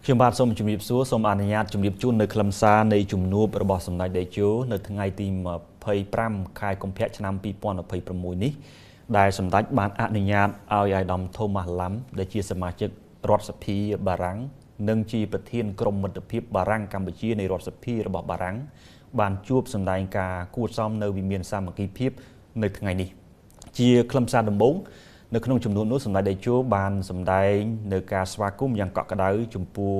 ខ្ញុំបាទសូមជម្រាបសួរសូមអនុញ្ញាតជម្រាបជូននៅខ្លឹមសារនៃជំនួបរបស់សម្ដេចតេជោនៅថ្ងៃទី25ខែកុម្ភៈឆ្នាំ2026នេះដែលសម្ដេចបានអនុញ្ញាតឲ្យអាយដាម Thomas Lam ដែលជាសមាជិករដ្ឋសភាបារាំងនិងជាប្រធានក្រុមមិត្តភាពបារាំងកម្ពុជានៃរដ្ឋសភារបស់បារាំងបានជួបសម្ដែងការគួរសមនៅវិមានសាមគ្គីភាពនៅថ្ងៃនេះជាខ្លឹមសារដំបូងនៅក្នុងចំនួននោះសម្ដេចតេជោបានសម្ដែងនៅការស្វាគមន៍យ៉ាងកក់ក្ដៅចំពោះ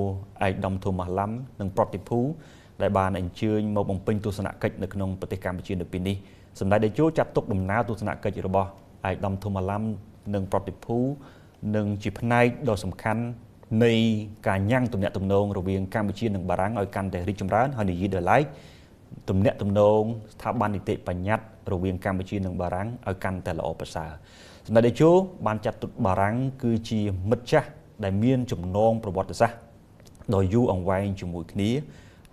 ឯកឧត្តម Thomas Lam និងប្រតិភូដែលបានអញ្ជើញមកបំពេញទស្សនកិច្ចនៅក្នុងប្រទេសកម្ពុជានៅពេលនេះសម្ដេចតេជោចាត់ទុកដំណើរទស្សនកិច្ចរបស់ឯកឧត្តម Thomas Lam និងប្រតិភូនិងជាផ្នែកដ៏សំខាន់នៃការញ៉ាំងទំនាក់ទំនងរវាងកម្ពុជានិងបារាំងឲ្យកាន់តែរីកចម្រើនហើយនិយាយដោយឡែកទំនាក់ទំនងស្ថាប័ននីតិបញ្ញត្តិរវាងកម្ពុជានិងបារាំងឲ្យកាន់តែល្អប្រសើរសម្ដេចតេជោបានចាត់ទុកបារាំងគឺជាមិត្តចាស់ដែលមានចំណងប្រវត្តិសាស្ត្រដ៏យូរអង្វែងជាមួយគ្នា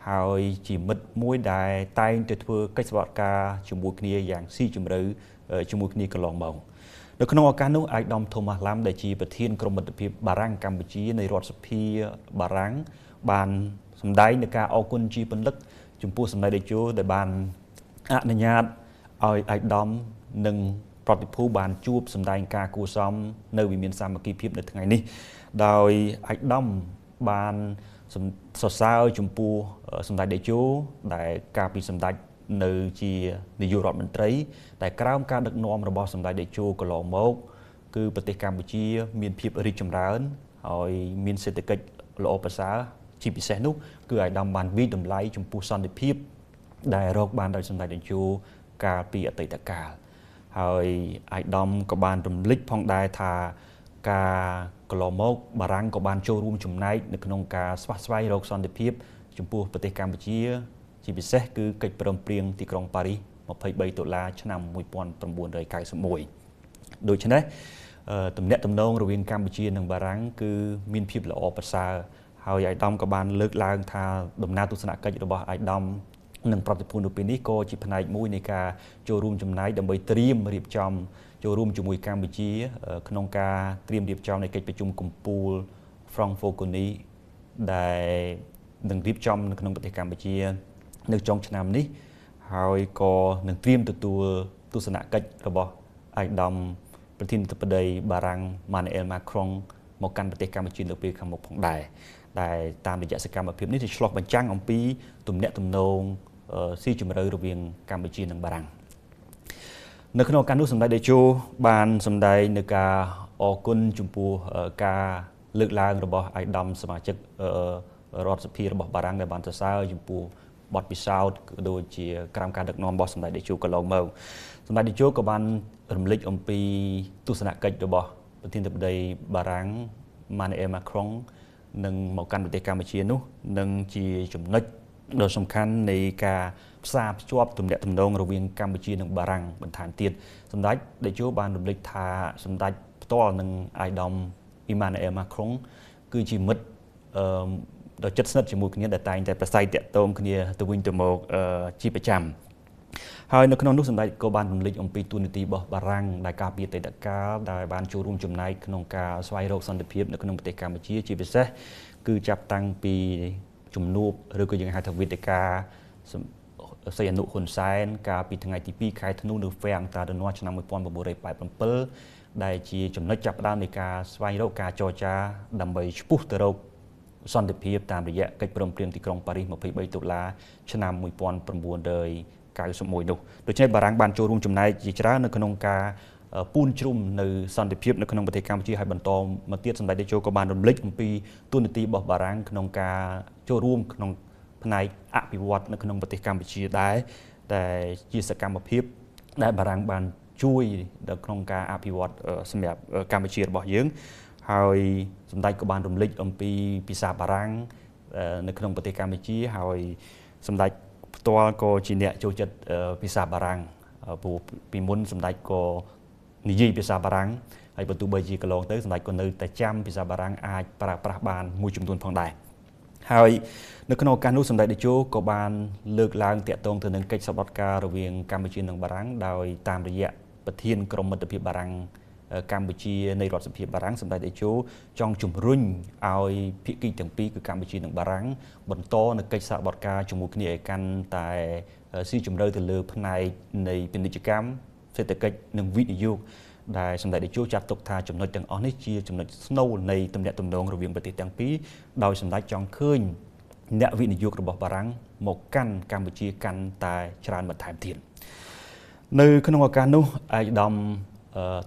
ហើយជាមិត្តមួយដែលតែងតែធ្វើកិច្ចសហការជាមួយគ្នាយ៉ាងស៊ីជម្រៅជាមួយគ្នាកន្លងមកនៅក្នុងឱកាសនោះឯកឧត្តម Thomas Lam ដែលជាប្រធានក្រុមមិត្តភាពបារាំងកម្ពុជានៃរដ្ឋសភាបារាំងបានសម្ដែងនៅការអរគុណជាពន្លឹកចំពោះសម្ដេចតេជោដែលបានអនុញ្ញាតឲ្យឯកឧត្តមនិងប្រតិភូបានជួបសម្ដែងការគួរសមនៅវិមានសាមគ្គីភាពនៅថ្ងៃនេះដោយឯកឧត្តមបានសរសើរចំពោះសម្ដេចតេជោដែលកាលពីសម្ដេចនៅជានាយករដ្ឋមន្ត្រីតែក្រោមការដឹកនាំរបស់សម្ដេចតេជោកន្លងមកគឺប្រទេសកម្ពុជាមានភាពរីកចម្រើនហើយមានសេដ្ឋកិច្ចល្អប្រសើរជាពិសេសនោះគឺឯកឧត្តមបានវិយតម្លៃចំពោះសន្តិភាពដែលរកបានដោយសម្ដេចតេជោកាលពីអតីតកាលហើយឯកឧត្តមក៏បានរំលឹកផងដែរថាការកន្លងមកបារាំងក៏បានចូលរួមចំណែកនៅក្នុងការស្វះស្វែងរកសន្តិភាពចំពោះប្រទេសកម្ពុជាជាពិសេសគឺកិច្ចព្រមព្រៀងទីក្រុងប៉ារីស23ដុល្លារឆ្នាំ1991ដូច្នេះទំនាក់ទំនងរវាងកម្ពុជានិងបារាំងគឺមានភាពល្អប្រសើរហើយឯកឧត្តមក៏បានលើកឡើងថាដំណើរទស្សនកិច្ចរបស់ឯកឧត្តមនិងប្រតិភូនៅពេលនេះក៏ជាផ្នែកមួយនៃការចូលរួមចំណែកដើម្បីត្រៀមរៀបចំចូលរួមជាមួយកម្ពុជាក្នុងការត្រៀមរៀបចំនៃកិច្ចប្រជុំកំពូល Francophonie ដែលនឹងរៀបចំនៅក្នុងប្រទេសកម្ពុជានៅចុងឆ្នាំនេះហើយក៏នឹងត្រៀមទទួលទស្សនកិច្ចរបស់ឯកឧត្តមប្រធានាធិបតីបារាំង Emmanuel Macron មកកាន់ប្រទេសកម្ពុជានៅពេលខាងមុខផងដែរដែលតាមរយៈសកម្មភាពនេះจะឆ្លុះបញ្ចាំងអំពីទំនាក់ទំនងស៊ីជម្រៅរវាងកម្ពុជានិងបារាំងនៅក្នុងឱកាសនោះសម្ដេចតេជោបានសម្ដែងនៅការអរគុណចំពោះការលើកឡើងរបស់ឯកឧត្តមសមាជិករដ្ឋសភារបស់បារាំងដែលបានសរសើរចំពោះបទពិសោធន៍ក៏ដូចជាក្រោមការដឹកនាំរបស់សម្ដេចតេជោកន្លងមកសម្ដេចតេជោក៏បានរំលឹកអំពីទស្សនកិច្ចរបស់ប្រធានាធិបតីបារាំង Emmanuel Macron នឹងមកកាន់ប្រទេសកម្ពុជានោះនឹងជាចំណុចដ៏សំខាន់នៃការផ្សារភ្ជាប់ទំនាក់ទំនងរវាងកម្ពុជានិងបារាំងបន្ថែមទៀតសម្ដេចតេជោបានរំលឹកថាសម្ដេចផ្ទាល់នឹងឯកឧត្តម Emmanuel Macron គឺជាមិត្តដ៏ជិតស្និទ្ធជាមួយគ្នាដែលតែងតែប្រស័យតាក់ទងគ្នាទៅវិញទៅមកជាប្រចាំហើយនៅក្នុងនោះសម្ដេចក៏បានរំលឹកអំពីទូនាទីរបស់បារាំងដែលកាលពីអតីតកាលដែលបានចូលរួមចំណែកក្នុងការស្វែងរកសន្តិភាពនៅក្នុងប្រទេសកម្ពុជាជាពិសេសគឺចាប់តាំងពីជំនួបឬក៏យើងហៅថាវេទិកាសីហនុហ៊ុនសែនកាលពីថ្ងៃទី2ខែធ្នូនៅហ្វែងតារណោះឆ្នាំ1987ដែលជាចំណុចចាប់ផ្ដើមនៃការស្វែងរកការចរចាដើម្បីឆ្ពោះទៅរកសន្តិភាពតាមរយៈកិច្ចព្រមព្រៀងទីក្រុងប៉ារីស23ដុល្លារឆ្នាំ1991នោះដូច្នេះបារាំងបានចូលរួមចំណែកជាច្រើននៅក្នុងការពូនជ្រុំនៅសន្តិភាពនៅក្នុងប្រទេសកម្ពុជាហើយបន្តមកទៀតសម្ដេចតេជោក៏បានរំលឹកអំពីទូនាទីរបស់បារាំងក្នុងការចូលរួមក្នុងផ្នែកអភិវឌ្ឍនៅក្នុងប្រទេសកម្ពុជាដែរតែជាសកម្មភាពដែលបារាំងបានជួយនៅក្នុងការអភិវឌ្ឍសម្រាប់កម្ពុជារបស់យើងហើយសម្ដេចក៏បានរំលឹកអំពីភាសាបារាំងនៅក្នុងប្រទេសកម្ពុជាហើយសម្ដេចផ្ទាល់ក៏ជាអ្នកចូលចិត្តភាសាបារាំងព្រោះពីមុនសម្ដេចក៏និយាយភាសាបារាំងហើយបើទោះបីជាកន្លងទៅសម្ដេចក៏នៅតែចាំភាសាបារាំងអាចប្រើប្រាស់បានមួយចំនួនផងដែរហើយនៅក្នុងឱកាសនោះសម្ដេចតេជោក៏បានលើកឡើងតាក់ទងទៅនឹងកិច្ចសន្និដ្ឋានរវាងកម្ពុជានិងបារាំងដោយតាមរយៈប្រធានក្រុមមិត្តភាពបារាំង កម្ពុជានៃរដ្ឋសភាបារាំងសម្ដេចតេជោចង់ជំរុញឲ្យភាគីទាំងពីរគឺកម្ពុជានិងបារាំងបន្តនៅកិច្ចសហប្រតិការជាមួយគ្នាឲ្យកាន់តែស៊ីជម្រៅទៅលើផ្នែកនៃពាណិជ្ជកម្មសេដ្ឋកិច្ចនិងវិនិយោគដែលសម្ដេចតេជោចាត់ទុកថាចំណុចទាំងអស់នេះជាចំណុចស្នូលនៃទំនាក់ទំនងរវាងប្រទេសទាំងពីរដោយសម្ដេចចង់ឃើញអ្នកវិនិយោគរបស់បារាំងមកកាន់កម្ពុជាកាន់តែច្រើនបន្ថែមទៀតនៅក្នុងឱកាសនោះឯកឧត្តម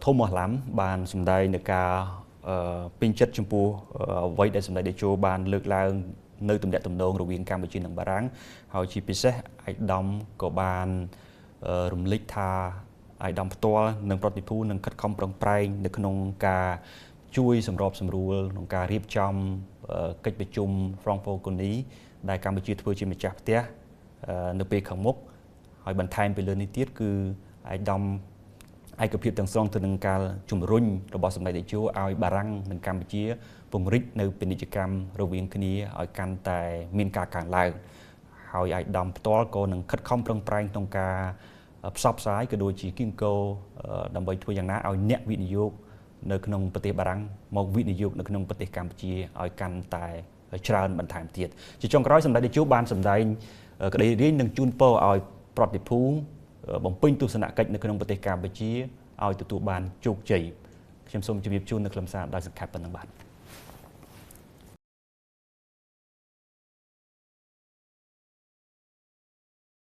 ថូម៉ាស់ឡាំបានសម្ដែងនៅការពេញចិត្តចំពោះអ្វីដែលសម្ដេចតេជោបានលើកឡើងនៅទំនាក់ទំនងរវាងកម្ពុជានិងបារាំងហើយជាពិសេសឯកឧត្តមក៏បានរំលឹកថាឯកឧត្តមផ្ទាល់និងប្រតិភូនឹងខិតខំប្រឹងប្រែងនៅក្នុងការជួយសម្របសម្រួលក្នុងការរៀបចំកិច្ចប្រជុំ Francophonie ដែលកម្ពុជាធ្វើជាម្ចាស់ផ្ទះនៅពេលខាងមុខហើយបន្ថែមពីលើនេះទៀតគឺឯកឧត្តមឯកភាពទាំងស្រុងទៅនឹងការជំរុញរបស់សម្ដេចតេជោឲ្យបារាំងនិងកម្ពុជាពង្រីកនៅពាណិជ្ជកម្មរវាងគ្នាឲ្យកាន់តែមានការកើនឡើងហើយឯកឧត្តមផ្ទាល់ក៏នឹងខិតខំប្រឹងប្រែងក្នុងការផ្សព្វផ្សាយក៏ដូចជាគៀងគោដើម្បីធ្វើយ៉ាងណាឲ្យអ្នកវិនិយោគនៅក្នុងប្រទេសបារាំងមកវិនិយោគនៅក្នុងប្រទេសកម្ពុជាឲ្យកាន់តែច្រើនបន្ថែមទៀតជាចុងក្រោយសម្ដេចតេជោបានសម្ដែងក្តីរាយនឹងជូនពរឲ្យប្រតិភូបំពេញទស្សនកិច្ចនៅក្នុងប្រទេសកម្ពុជាឲ្យទទួលបានជោគជ័យខ្ញុំសូមជម្រាបជូននៅខ្លឹមសារដោយសង្ខេបប៉ុណ្ណឹងបាទ